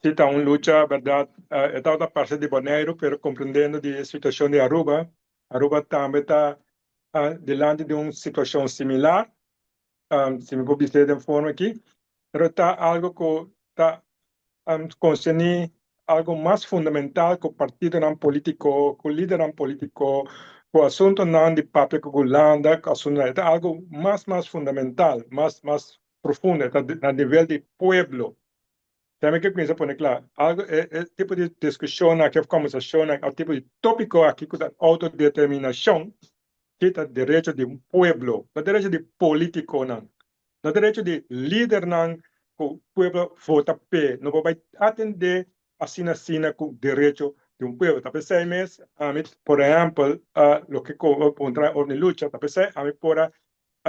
sí está una lucha, ¿verdad? Está otra parte de Bonaire, pero comprendiendo la situación de Aruba. Aruba también está delante de una situación similar, si me puedo decir de forma aquí, pero está algo que está concerni algo más fundamental que o partido não político, que o líder não político, que o assunto não de papel que Holanda, que assunto é algo mais fundamental, mais profundo, está a nível de pueblo. Também que pensa por claro, algo é tipo de discussão aqui, conversação, é o tipo de tópico aqui que da autodeterminação, que é direito de um pueblo, não direito de político não, não direito de líder não, que o pueblo vota P, não vai atender assim com o direito de um pueblo. Talvez seja mesmo, por exemplo, o que contra a luta, talvez seja a mim por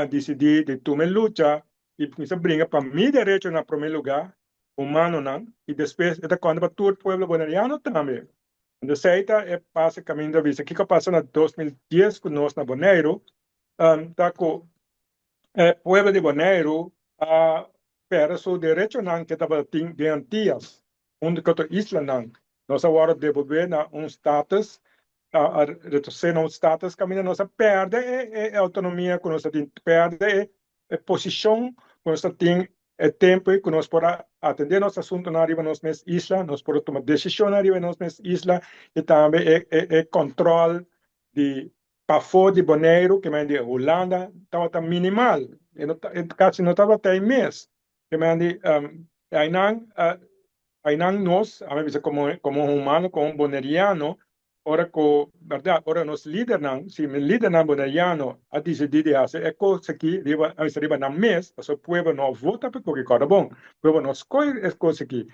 decidir de tomar luta e isso brinca para mim direito na primeiro lugar humano não, e depois é quando para todo o pueblo bonaiano também. Então, seita é passa caminho da vista. O que passou em 2010 com nós na Bonaire, tá com o pueblo de Bonaire perde seu direito não que estava de antigas, onde que a isla não. Nós agora devolver na status, retroceder na status, caminho nós perde a autonomia, que nós perde a posição, que nós tem tempo que nós podemos atender nosso assunto na arriba nos mesmas islas, nós podemos tomar decisão na arriba nos mesmas islas, e também controle de para fora de Bonaire, que é de Holanda, estava minimal, quase não estava até mês, que é aí nós, a mim como humano, como bonaireano, ora que, verdade, ora nos líder não, se o líder não bonaireano a decidir de fazer, é coisa que arriba na mês, o povo não vota porque cada bom, o povo não escolhe é coisa que,